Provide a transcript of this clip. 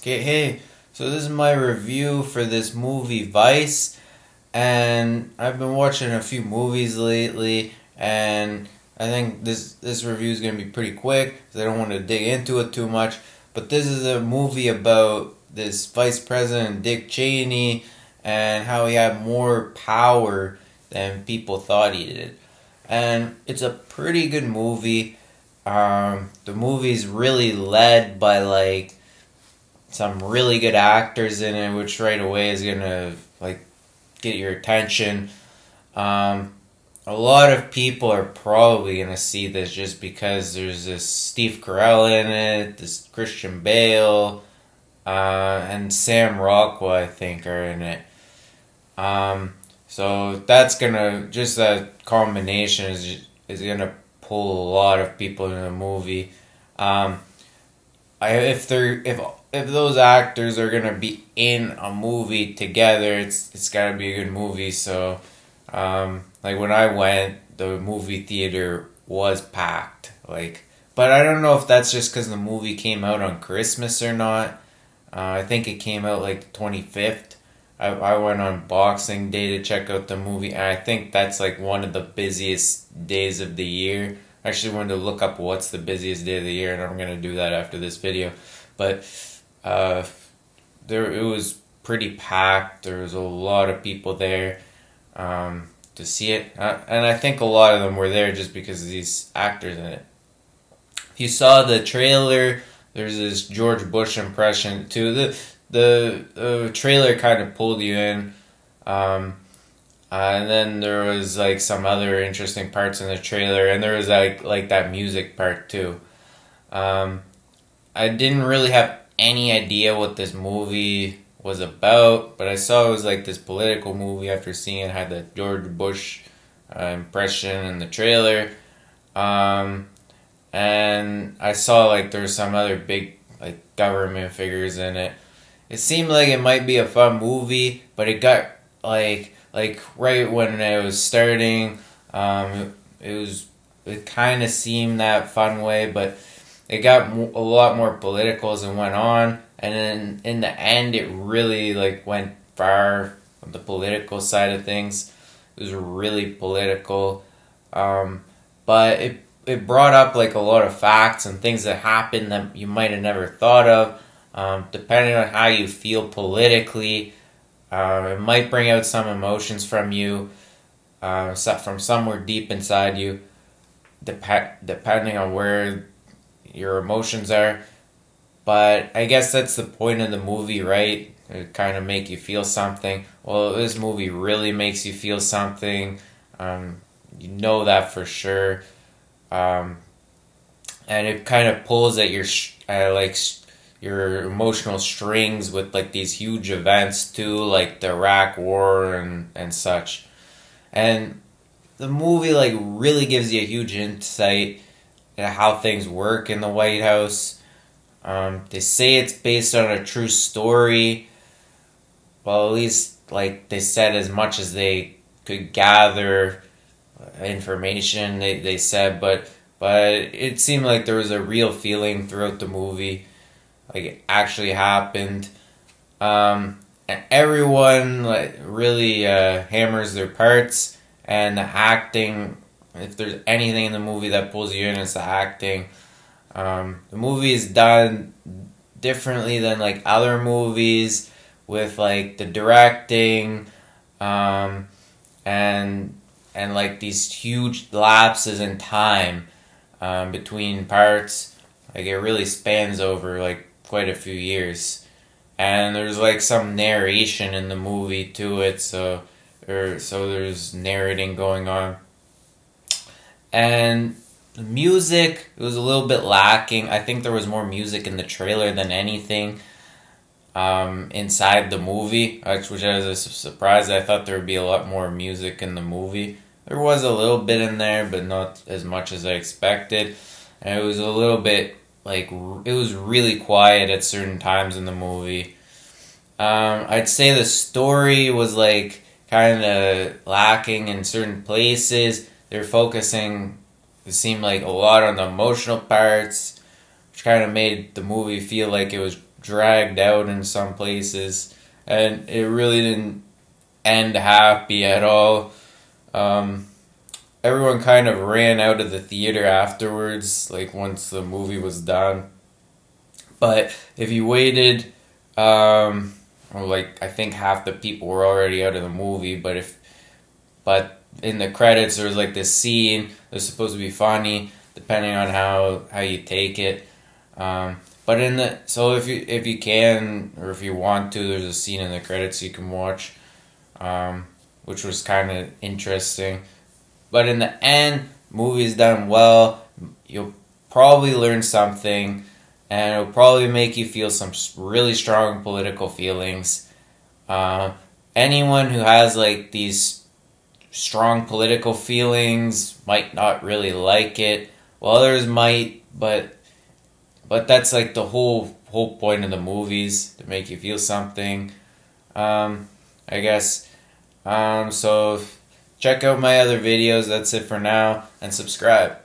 Okay, hey, so this is my review for this movie Vice, and I've been watching a few movies lately, and I think this review is going to be pretty quick, because I don't want to dig into it too much, but this is a movie about this Vice President Dick Cheney, and how he had more power than people thought he did. And it's a pretty good movie. The movie's really led by some really good actors in it, which right away is gonna get your attention. A lot of people are probably gonna see this just because there's this Steve Carell in it, this Christian Bale, and Sam Rockwell, I think, are in it. So that's gonna, just that combination is gonna pull a lot of people into the movie. If those actors are gonna be in a movie together, it's gotta be a good movie. So, when I went, the movie theater was packed. But I don't know if that's just because the movie came out on Christmas or not. I think it came out the 25th. I went on Boxing Day to check out the movie, and I think that's one of the busiest days of the year. I actually wanted to look up what's the busiest day of the year, and I'm going to do that after this video. But it was pretty packed. There was a lot of people there to see it, and I think a lot of them were there just because of these actors in it. If you saw the trailer, there's this George Bush impression too. The trailer kind of pulled you in, and then there was some other interesting parts in the trailer, and there was that music part too. I didn't really have any idea what this movie was about, but I saw it was this political movie after seeing it had the George Bush impression in the trailer, and I saw there was some other big government figures in it. It seemed like it might be a fun movie, but it got right when it was starting, it kind of seemed that fun way, but it got a lot more political as it went on, and then in the end it really went far on the political side of things. It was really political, but it brought up a lot of facts and things that happened that you might have never thought of. Depending on how you feel politically, it might bring out some emotions from you, from somewhere deep inside you, depending on where your emotions are. But I guess that's the point of the movie, right? It kind of make you feel something. Well, this movie really makes you feel something. You know that for sure. And it kind of pulls at your emotional strings with these huge events too, like the Iraq War and such. And the movie really gives you a huge insight into how things work in the White House. They say it's based on a true story. Well, at least they said as much as they could gather information, they said, but it seemed like there was a real feeling throughout the movie. It actually happened, and everyone really hammers their parts, and the acting. If there's anything in the movie that pulls you in, it's the acting. The movie is done differently than other movies, with the directing, and these huge lapses in time between parts. It really spans over quite a few years, and there's some narration in the movie to it, so there's narrating going on. And the music, it was a little bit lacking. I think there was more music in the trailer than anything inside the movie, which was a surprise. I thought there would be a lot more music in the movie. There was a little bit in there, but not as much as I expected, and it was a little bit it was really quiet at certain times in the movie. I'd say the story was kind of lacking in certain places. They're focusing, it seemed a lot on the emotional parts, which kind of made the movie feel like it was dragged out in some places, and it really didn't end happy at all. Everyone kind of ran out of the theater afterwards, like once the movie was done. But if you waited, like I think half the people were already out of the movie. But in the credits there was like this scene that's supposed to be funny, depending on how you take it. But if you can or if you want to, there's a scene in the credits you can watch, which was kind of interesting. But in the end, movie's done well. You'll probably learn something, and it'll probably make you feel some really strong political feelings. Anyone who has like these strong political feelings might not really like it. Well, others might, but that's like the whole point of the movies, to make you feel something. I guess. So check out my other videos. That's it for now, and subscribe.